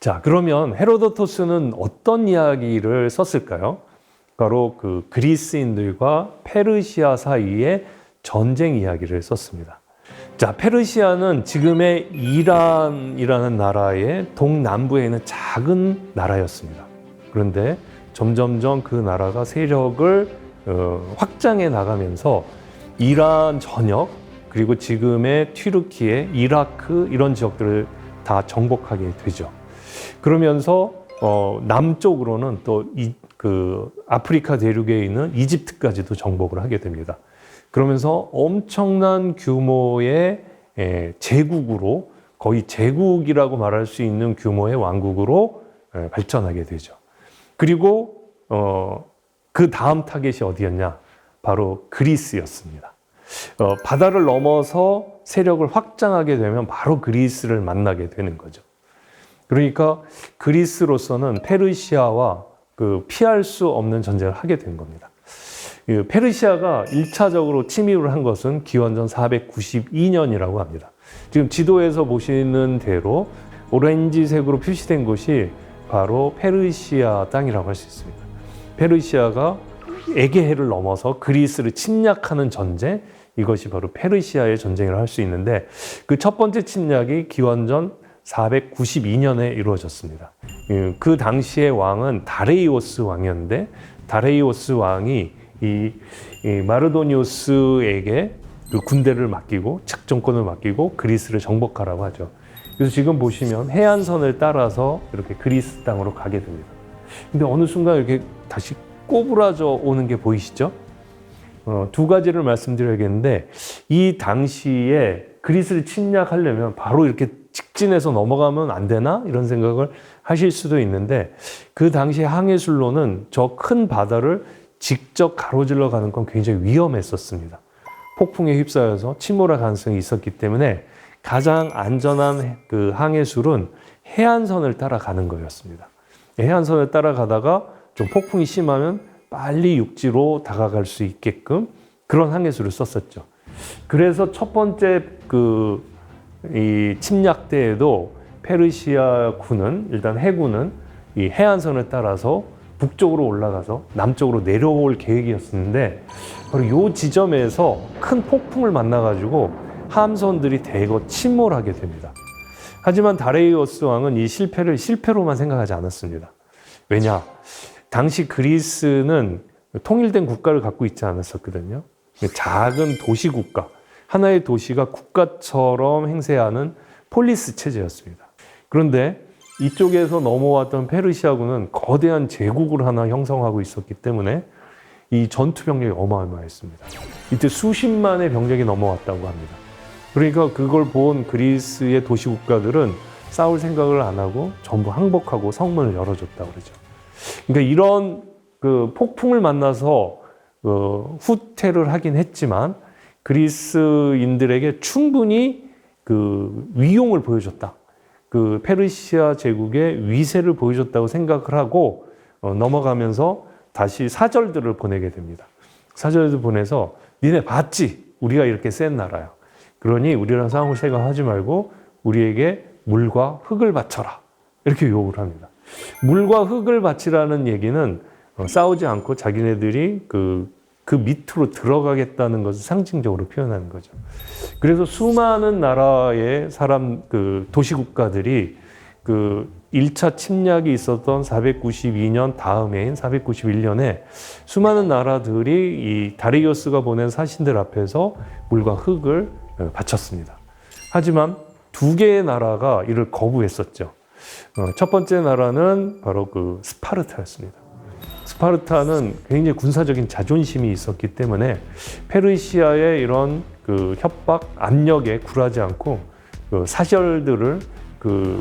자, 그러면 헤로도토스는 어떤 이야기를 썼을까요? 바로 그 그리스인들과 페르시아 사이의 전쟁 이야기를 썼습니다. 자, 페르시아는 지금의 이란이라는 나라의 동남부에 있는 작은 나라였습니다. 그런데 점점점 그 나라가 세력을 확장해 나가면서 이란 전역, 그리고 지금의 튀르키예, 이라크 이런 지역들을 다 정복하게 되죠. 그러면서 남쪽으로는 또 아프리카 대륙에 있는 이집트까지도 정복을 하게 됩니다. 그러면서 엄청난 규모의 제국으로, 거의 제국이라고 말할 수 있는 규모의 왕국으로 발전하게 되죠. 그리고 그 다음 타겟이 어디였냐? 바로 그리스였습니다. 바다를 넘어서 세력을 확장하게 되면 바로 그리스를 만나게 되는 거죠. 그러니까 그리스로서는 페르시아와 피할 수 없는 전쟁을 하게 된 겁니다. 페르시아가 1차적으로 침입을 한 것은 기원전 492년이라고 합니다. 지금 지도에서 보시는 대로 오렌지색으로 표시된 곳이 바로 페르시아 땅이라고 할 수 있습니다. 페르시아가 에게해를 넘어서 그리스를 침략하는 전쟁, 이것이 바로 페르시아의 전쟁이라고 할 수 있는데, 그 첫 번째 침략이 기원전 492년에 이루어졌습니다. 그 당시의 왕은 다레이오스 왕이었는데, 다레이오스 왕이 이 마르도니우스에게 그 군대를 맡기고 측정권을 맡기고 그리스를 정복하라고 하죠. 그래서 지금 보시면 해안선을 따라서 이렇게 그리스 땅으로 가게 됩니다. 근데 어느 순간 이렇게 다시 꼬부라져 오는 게 보이시죠? 두 가지를 말씀드려야겠는데, 이 당시에 그리스를 침략하려면 바로 이렇게 직진해서 넘어가면 안 되나? 이런 생각을 하실 수도 있는데, 그 당시 항해술로는 저 큰 바다를 직접 가로질러 가는 건 굉장히 위험했었습니다. 폭풍에 휩싸여서 침몰할 가능성이 있었기 때문에 가장 안전한 그 항해술은 해안선을 따라가는 거였습니다. 해안선을 따라가다가 좀 폭풍이 심하면 빨리 육지로 다가갈 수 있게끔 그런 항해술을 썼었죠. 그래서 첫 번째 이 침략 때에도 페르시아 군은, 일단 해군은 이 해안선을 따라서 북쪽으로 올라가서 남쪽으로 내려올 계획이었는데, 바로 이 지점에서 큰 폭풍을 만나가지고 함선들이 대거 침몰하게 됩니다. 하지만 다레이오스 왕은 이 실패로만 생각하지 않았습니다. 왜냐? 당시 그리스는 통일된 국가를 갖고 있지 않았었거든요. 작은 도시 국가, 하나의 도시가 국가처럼 행세하는 폴리스 체제였습니다. 그런데 이쪽에서 넘어왔던 페르시아군은 거대한 제국을 하나 형성하고 있었기 때문에 이 전투 병력이 어마어마했습니다. 이때 수십만의 병력이 넘어왔다고 합니다. 그러니까 그걸 본 그리스의 도시 국가들은 싸울 생각을 안 하고 전부 항복하고 성문을 열어줬다고 그러죠. 그러니까 이런 폭풍을 만나서 후퇴를 하긴 했지만 그리스인들에게 충분히 위용을 보여줬다. 페르시아 제국의 위세를 보여줬다고 생각을 하고 넘어가면서 다시 사절들을 보내게 됩니다. 사절들 보내서 니네 봤지? 우리가 이렇게 센 나라야. 그러니 우리랑 싸움을 생각하지 말고 우리에게 물과 흙을 바쳐라. 이렇게 요구를 합니다. 물과 흙을 바치라는 얘기는 싸우지 않고 자기네들이 그 밑으로 들어가겠다는 것을 상징적으로 표현하는 거죠. 그래서 수많은 나라의 도시 국가들이 1차 침략이 있었던 492년 다음해인 491년에 수많은 나라들이 이 다리우스가 보낸 사신들 앞에서 물과 흙을 바쳤습니다. 하지만 두 개의 나라가 이를 거부했었죠. 첫 번째 나라는 바로 스파르타였습니다. 스파르타는 굉장히 군사적인 자존심이 있었기 때문에 페르시아의 이런 협박, 압력에 굴하지 않고 사절들을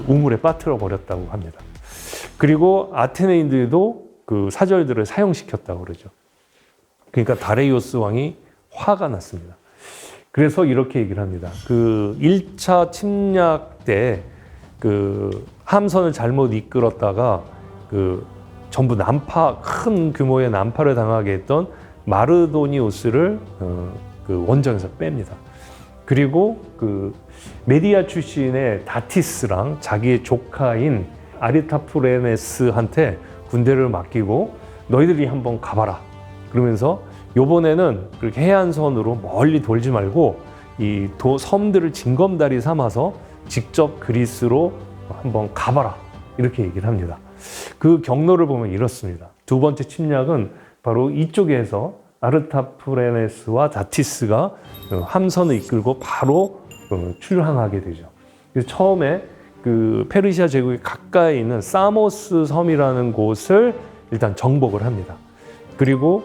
우물에 빠뜨려 버렸다고 합니다. 그리고 아테네인들도 사절들을 사형시켰다고 그러죠. 그러니까 다레이오스 왕이 화가 났습니다. 그래서 이렇게 얘기를 합니다. 1차 침략 때 함선을 잘못 이끌었다가 전부 큰 규모의 난파를 당하게 했던 마르도니우스를 원정에서 뺍니다. 그리고 메디아 출신의 다티스랑 자기의 조카인 아리타프레네스한테 군대를 맡기고 너희들이 한번 가봐라. 그러면서 요번에는 그렇게 해안선으로 멀리 돌지 말고 이 섬들을 징검다리 삼아서 직접 그리스로 한번 가봐라. 이렇게 얘기를 합니다. 그 경로를 보면 이렇습니다. 두 번째 침략은 바로 이쪽에서 아르타프레네스와 다티스가 함선을 이끌고 바로 출항하게 되죠. 그래서 처음에 그 페르시아 제국에 가까이 있는 사모스 섬이라는 곳을 일단 정복을 합니다. 그리고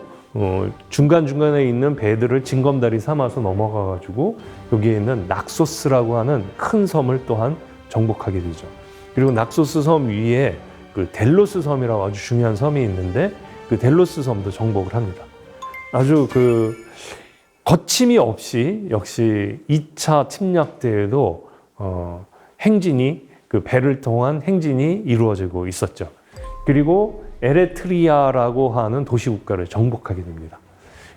중간중간에 있는 배들을 징검다리 삼아서 넘어가가지고 여기에 있는 낙소스라고 하는 큰 섬을 또한 정복하게 되죠. 그리고 낙소스 섬 위에 그 델로스 섬이라고 아주 중요한 섬이 있는데 그 델로스 섬도 정복을 합니다. 아주 그 거침이 없이 역시 2차 침략 때에도 행진이 그 배를 통한 행진이 이루어지고 있었죠. 그리고 에레트리아라고 하는 도시국가를 정복하게 됩니다.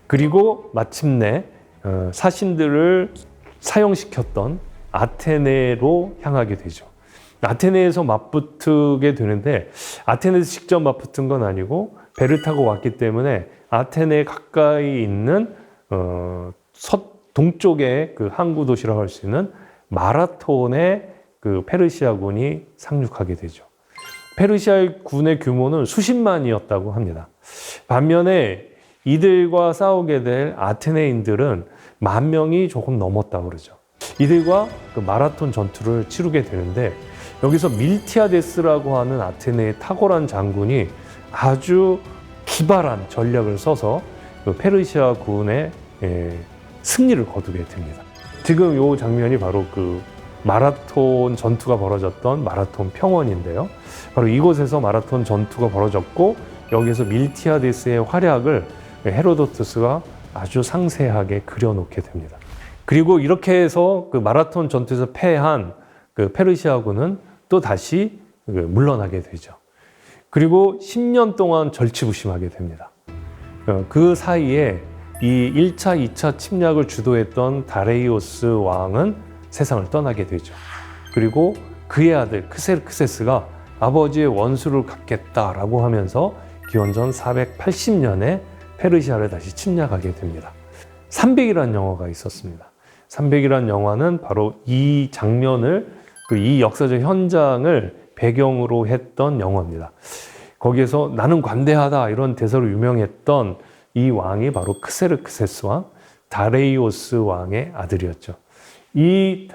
그리고 마침내 사신들을 사용시켰던 아테네로 향하게 되죠. 아테네에서 맞붙게 되는데 아테네에서 직접 맞붙은 건 아니고 배를 타고 왔기 때문에 아테네 가까이 있는 동쪽의 그 항구 도시라고 할 수 있는 마라톤에 그 페르시아군이 상륙하게 되죠. 페르시아 군의 규모는 수십만이었다고 합니다. 반면에 이들과 싸우게 될 아테네인들은 10,000명이 조금 넘었다고 그러죠. 이들과 그 마라톤 전투를 치르게 되는데 여기서 밀티아데스라고 하는 아테네의 탁월한 장군이 아주 기발한 전략을 써서 그 페르시아 군의 승리를 거두게 됩니다. 지금 이 장면이 바로 그 마라톤 전투가 벌어졌던 마라톤 평원인데요. 바로 이곳에서 마라톤 전투가 벌어졌고 여기서 밀티아데스의 활약을 헤로도투스가 아주 상세하게 그려놓게 됩니다. 그리고 이렇게 해서 그 마라톤 전투에서 패한 그 페르시아군은 또 다시 물러나게 되죠. 그리고 10년 동안 절치부심하게 됩니다. 그 사이에 이 1차, 2차 침략을 주도했던 다레이오스 왕은 세상을 떠나게 되죠. 그리고 그의 아들 크세르크세스가 아버지의 원수를 갚겠다라고 하면서 기원전 480년에 페르시아를 다시 침략하게 됩니다. 300이라는 영화가 있었습니다. 300이라는 영화는 바로 이 장면을, 이 역사적 현장을 배경으로 했던 영화입니다. 거기에서 나는 관대하다 이런 대사로 유명했던 이 왕이 바로 크세르크세스 왕, 다레이오스 왕의 아들이었죠. 이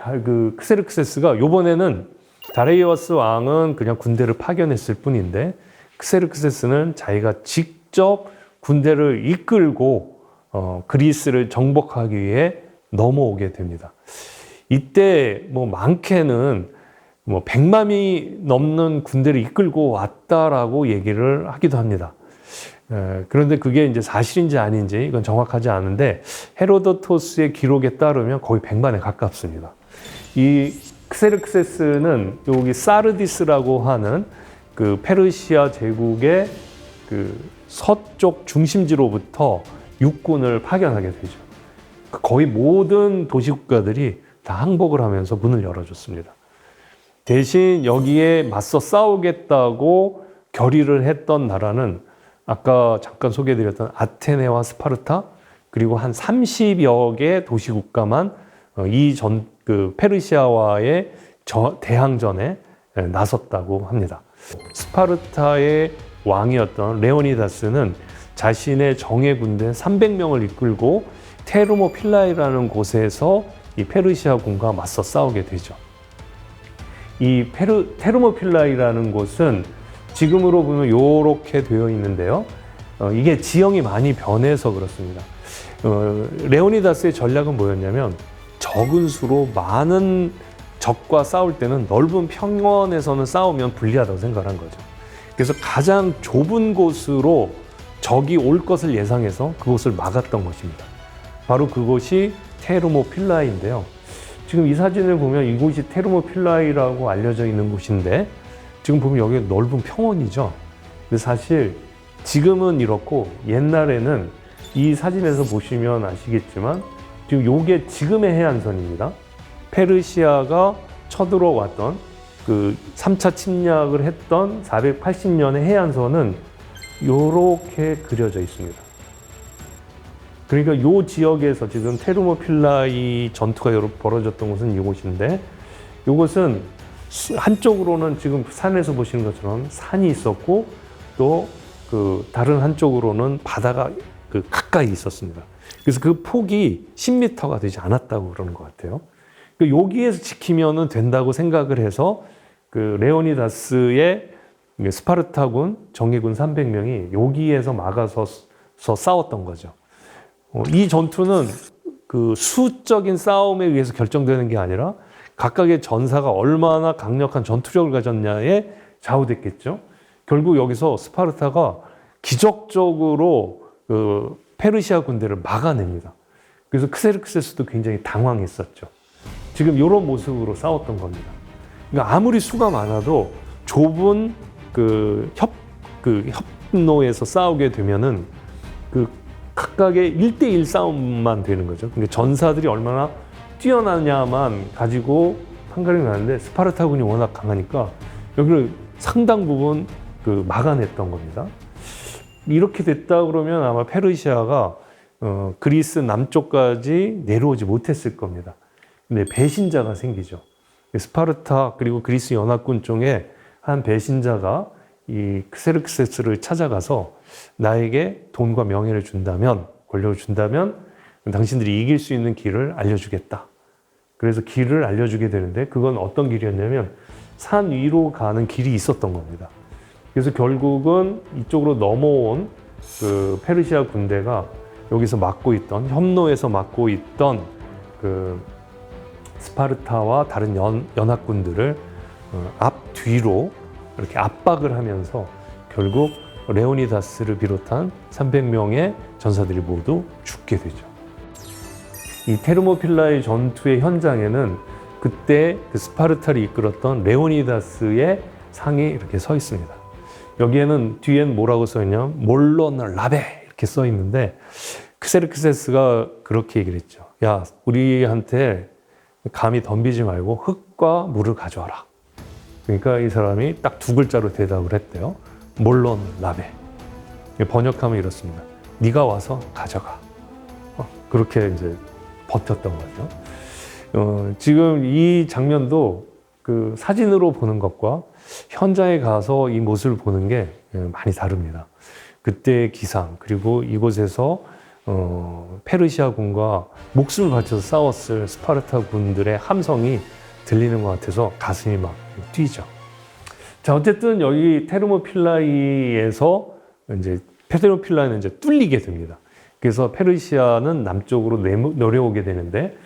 크세르크세스가 요번에는 다레이오스 왕은 그냥 군대를 파견했을 뿐인데 크세르크세스는 자기가 직접 군대를 이끌고 그리스를 정복하기 위해 넘어오게 됩니다. 이때 많게는 100만이 넘는 군대를 이끌고 왔다라고 얘기를 하기도 합니다. 그런데 그게 이제 사실인지 아닌지 이건 정확하지 않은데 헤로도토스의 기록에 따르면 거의 100만에 가깝습니다. 이 크세르크세스는 여기 사르디스라고 하는 그 페르시아 제국의 그 서쪽 중심지로부터 육군을 파견하게 되죠. 거의 모든 도시국가들이 다 항복을 하면서 문을 열어줬습니다. 대신 여기에 맞서 싸우겠다고 결의를 했던 나라는 아까 잠깐 소개해드렸던 아테네와 스파르타 그리고 한 30여 개 도시국가만 페르시아와의 대항전에 나섰다고 합니다. 스파르타의 왕이었던 레오니다스는 자신의 정예 군대 300명을 이끌고 테르모필라이라는 곳에서 이 페르시아군과 맞서 싸우게 되죠. 이 테르모필라이라는 곳은 지금으로 보면 이렇게 되어 있는데요. 이게 지형이 많이 변해서 그렇습니다. 레오니다스의 전략은 뭐였냐면 적은 수로 많은 적과 싸울 때는 넓은 평원에서는 싸우면 불리하다고 생각한 거죠. 그래서 가장 좁은 곳으로 적이 올 것을 예상해서 그곳을 막았던 것입니다. 바로 그곳이 테르모필라이인데요. 지금 이 사진을 보면 이곳이 테르모필라이라고 알려져 있는 곳인데 지금 보면 여기 넓은 평원이죠. 근데 사실 지금은 이렇고 옛날에는 이 사진에서 보시면 아시겠지만 지금 요게 지금의 해안선입니다. 페르시아가 쳐들어왔던 그 3차 침략을 했던 480년의 해안선은 이렇게 그려져 있습니다. 그러니까 이 지역에서 지금 테르모필라이 전투가 벌어졌던 곳은 이곳인데, 이곳은 한쪽으로는 지금 산에서 보시는 것처럼 산이 있었고, 또 그 다른 한쪽으로는 바다가 그 가까이 있었습니다. 그래서 그 폭이 10m가 되지 않았다고 그러는 것 같아요. 여기에서 지키면은 된다고 생각을 해서 그 레오니다스의 스파르타군 정예군 300명이 여기에서 막아서 싸웠던 거죠. 이 전투는 그 수적인 싸움에 의해서 결정되는 게 아니라 각각의 전사가 얼마나 강력한 전투력을 가졌냐에 좌우됐겠죠. 결국 여기서 스파르타가 기적적으로 그 페르시아 군대를 막아냅니다. 그래서 크세르크세스도 굉장히 당황했었죠. 지금 이런 모습으로 싸웠던 겁니다. 그러니까 아무리 수가 많아도 좁은 그 협로에서 싸우게 되면은 그 각각의 1대1 싸움만 되는 거죠. 그러니까 전사들이 얼마나 뛰어나냐만 가지고 판가름이 나는데, 스파르타군이 워낙 강하니까 여기를 상당 부분 그 막아냈던 겁니다. 이렇게 됐다 그러면 아마 페르시아가 그리스 남쪽까지 내려오지 못했을 겁니다. 근데 배신자가 생기죠. 스파르타 그리고 그리스 연합군 중에 한 배신자가 이 크세르크세스를 찾아가서 나에게 돈과 명예를 준다면, 권력을 준다면 당신들이 이길 수 있는 길을 알려주겠다. 그래서 길을 알려주게 되는데, 그건 어떤 길이었냐면 산 위로 가는 길이 있었던 겁니다. 그래서 결국은 이쪽으로 넘어온 그 페르시아 군대가 여기서 막고 있던, 협로에서 막고 있던 그 스파르타와 다른 연합군들을 앞뒤로 이렇게 압박을 하면서 결국 레오니다스를 비롯한 300명의 전사들이 모두 죽게 되죠. 이 테르모필라의 전투의 현장에는 그때 그 스파르타를 이끌었던 레오니다스의 상이 이렇게 서 있습니다. 여기에는 뒤엔 뭐라고 써 있냐? 몰론 라베 이렇게 써 있는데, 크세르크세스가 그렇게 얘기를 했죠. 야, 우리한테 감히 덤비지 말고 흙과 물을 가져와라. 그러니까 이 사람이 딱 두 글자로 대답을 했대요. 몰론 라베. 번역하면 이렇습니다. 네가 와서 가져가. 그렇게 이제 버텼던 거죠. 지금 이 장면도 그 사진으로 보는 것과 현장에 가서 이 모습을 보는 게 많이 다릅니다. 그때의 기상, 그리고 이곳에서 페르시아군과 목숨을 바쳐서 싸웠을 스파르타 군들의 함성이 들리는 것 같아서 가슴이 막 뛰죠. 자, 어쨌든 여기 테르모필라이에서 페르시아는 이제 뚫리게 됩니다. 그래서 페르시아는 남쪽으로 내려오게 되는데,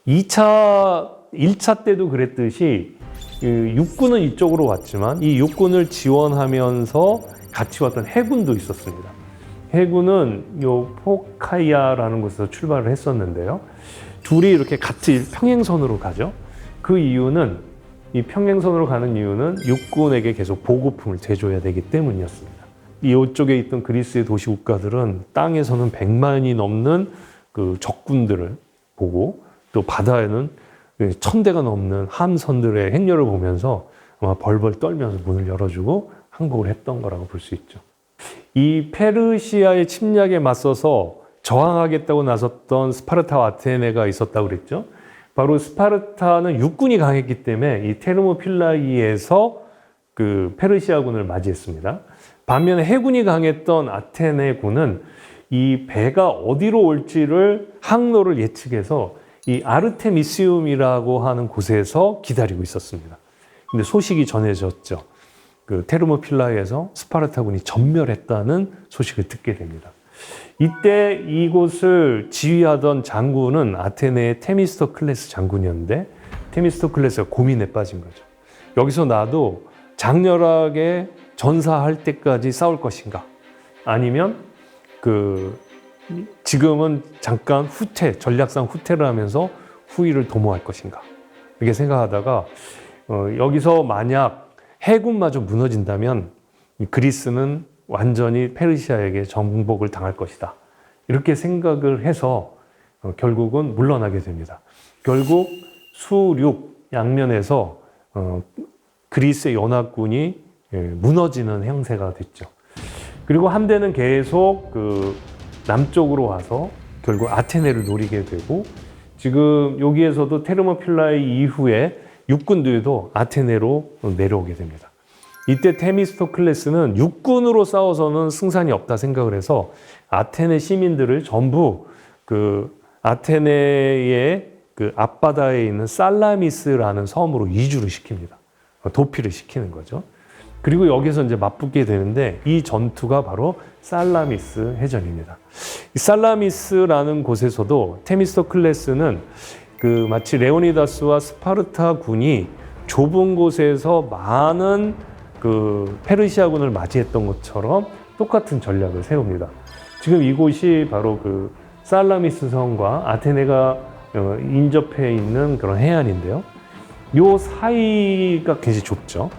1차 때도 그랬듯이 육군은 이쪽으로 왔지만 이 육군을 지원하면서 같이 왔던 해군도 있었습니다. 해군은 요 포카이아라는 곳에서 출발을 했었는데요. 둘이 이렇게 같이 평행선으로 가죠. 그 이유는, 이 평행선으로 가는 이유는 육군에게 계속 보급품을 대줘야 되기 때문이었습니다. 이쪽에 있던 그리스의 도시 국가들은 땅에서는 100만이 넘는 그 적군들을 보고, 또 바다에는 1000대가 넘는 함선들의 행렬을 보면서 아마 벌벌 떨면서 문을 열어주고 항복을 했던 거라고 볼 수 있죠. 이 페르시아의 침략에 맞서서 저항하겠다고 나섰던 스파르타와 아테네가 있었다고 그랬죠. 바로 스파르타는 육군이 강했기 때문에 이 테르모필라이에서 그 페르시아군을 맞이했습니다. 반면에 해군이 강했던 아테네군은 이 배가 어디로 올지를 항로를 예측해서 이 아르테미시움이라고 하는 곳에서 기다리고 있었습니다. 근데 소식이 전해졌죠. 그 테르모필라이에서 스파르타군이 전멸했다는 소식을 듣게 됩니다. 이때 이곳을 지휘하던 장군은 아테네의 테미스토클레스 장군이었는데, 테미스토클레스가 고민에 빠진 거죠. 여기서 나도 장렬하게 전사할 때까지 싸울 것인가? 아니면 지금은 잠깐 전략상 후퇴를 하면서 후위를 도모할 것인가? 이렇게 생각하다가 여기서 만약 해군마저 무너진다면 그리스는 완전히 페르시아에게 정복을 당할 것이다. 이렇게 생각을 해서 결국은 물러나게 됩니다. 결국 수륙 양면에서 그리스의 연합군이 무너지는 형세가 됐죠. 그리고 함대는 계속 그 남쪽으로 와서 결국 아테네를 노리게 되고, 지금 여기에서도 테르모필라의 이후에 육군들도 아테네로 내려오게 됩니다. 이때 테미스토클레스는 육군으로 싸워서는 승산이 없다 생각을 해서 아테네 시민들을 전부 그 아테네의 그 앞바다에 있는 살라미스라는 섬으로 이주를 시킵니다. 도피를 시키는 거죠. 그리고 여기서 이제 맞붙게 되는데, 이 전투가 바로 살라미스 해전입니다. 이 살라미스라는 곳에서도 테미스토클레스는 그 마치 레오니다스와 스파르타 군이 좁은 곳에서 많은 그 페르시아군을 맞이했던 것처럼 똑같은 전략을 세웁니다. 지금 이곳이 바로 그 살라미스 성과 아테네가 인접해 있는 그런 해안인데요. 요 사이가 굉장히 좁죠.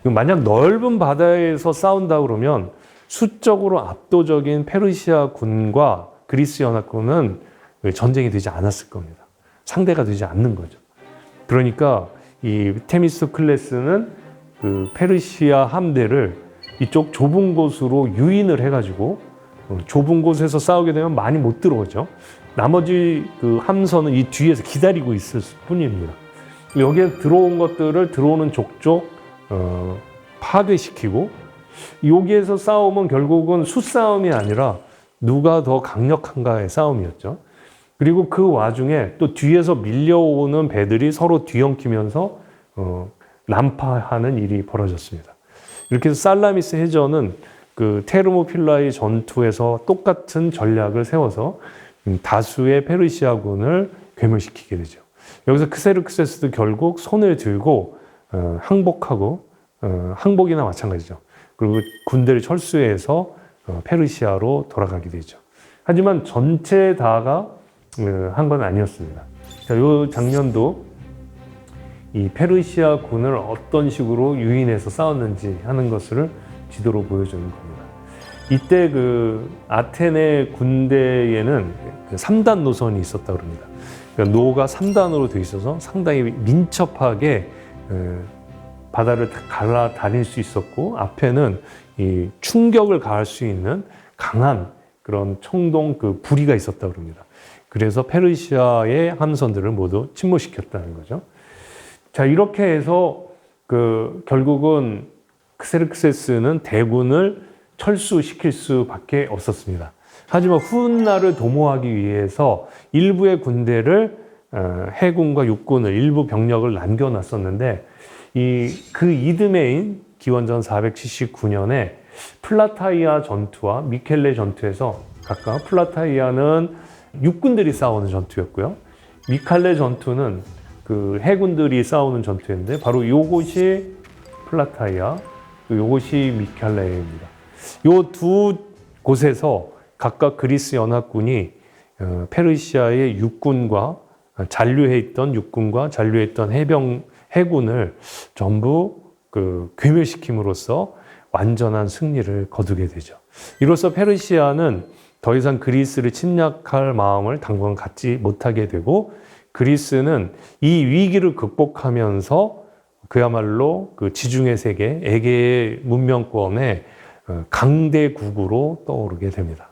만약 넓은 바다에서 싸운다 그러면 수적으로 압도적인 페르시아 군과 그리스 연합군은 전쟁이 되지 않았을 겁니다. 상대가 되지 않는 거죠. 그러니까 이 테미스토클레스는 그 페르시아 함대를 이쪽 좁은 곳으로 유인을 해가지고 좁은 곳에서 싸우게 되면 많이 못 들어오죠. 나머지 그 함선은 이 뒤에서 기다리고 있을 뿐입니다. 여기에 들어온 것들을 들어오는 족족 파괴시키고, 여기에서 싸움은 결국은 수싸움이 아니라 누가 더 강력한가의 싸움이었죠. 그리고 그 와중에 또 뒤에서 밀려오는 배들이 서로 뒤엉키면서 난파하는 일이 벌어졌습니다. 이렇게 해서 살라미스 해전은 그 테르모필라의 전투에서 똑같은 전략을 세워서 다수의 페르시아군을 괴멸시키게 되죠. 여기서 크세르크세스도 결국 손을 들고 항복하고, 항복이나 마찬가지죠. 그리고 군대를 철수해서 페르시아로 돌아가게 되죠. 하지만 전체 다가 한 건 아니었습니다. 자, 이 장면도 이 페르시아 군을 어떤 식으로 유인해서 싸웠는지 하는 것을 지도로 보여주는 겁니다. 이때 그 아테네 군대에는 3단 노선이 있었다고 합니다. 그러니까 노가 3단으로 되어 있어서 상당히 민첩하게 바다를 갈라 다닐 수 있었고, 앞에는 이 충격을 가할 수 있는 강한 그런 청동 그 부리가 있었다고 합니다. 그래서 페르시아의 함선들을 모두 침몰시켰다는 거죠. 자, 이렇게 해서 그 결국은 크세르크세스는 대군을 철수시킬 수밖에 없었습니다. 하지만 훗날을 도모하기 위해서 일부의 군대를 해군과 육군을 일부 병력을 남겨놨었는데, 그 이듬해인 기원전 479년에 플라타이아 전투와 미켈레 전투에서 각각 플라타이아는 육군들이 싸우는 전투였고요, 미칼레 전투는 그 해군들이 싸우는 전투였는데, 바로 요것이 플라타이아, 요것이 미칼레입니다. 요 두 곳에서 각각 그리스 연합군이 페르시아의 육군과 잔류해 있던 육군과 잔류해 있던 해군을 전부 그 괴멸시킴으로써 완전한 승리를 거두게 되죠. 이로써 페르시아는 더 이상 그리스를 침략할 마음을 당분간 갖지 못하게 되고, 그리스는 이 위기를 극복하면서 그야말로 그 지중해 세계, 에게의 문명권의 강대국으로 떠오르게 됩니다.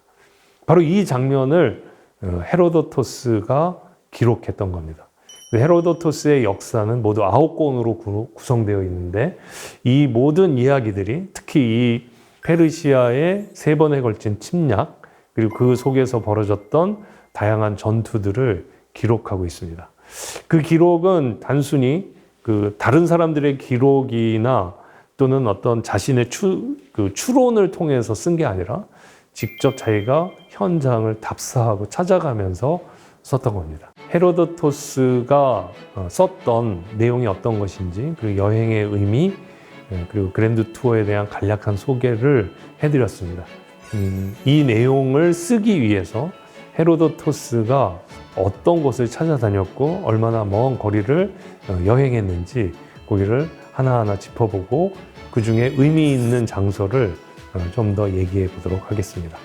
바로 이 장면을 헤로도토스가 기록했던 겁니다. 헤로도토스의 역사는 모두 9권으로 구성되어 있는데, 이 모든 이야기들이 특히 이 페르시아의 3번에 걸친 침략, 그리고 그 속에서 벌어졌던 다양한 전투들을 기록하고 있습니다. 그 기록은 단순히 그 다른 사람들의 기록이나 또는 어떤 자신의 추론을 통해서 쓴 게 아니라 직접 자기가 현장을 답사하고 찾아가면서 썼던 겁니다. 헤로도토스가 썼던 내용이 어떤 것인지, 그리고 여행의 의미, 그리고 그랜드 투어에 대한 간략한 소개를 해드렸습니다. 이 내용을 쓰기 위해서 헤로도토스가 어떤 곳을 찾아다녔고 얼마나 먼 거리를 여행했는지 거기를 하나하나 짚어보고 그 중에 의미 있는 장소를 좀 더 얘기해 보도록 하겠습니다.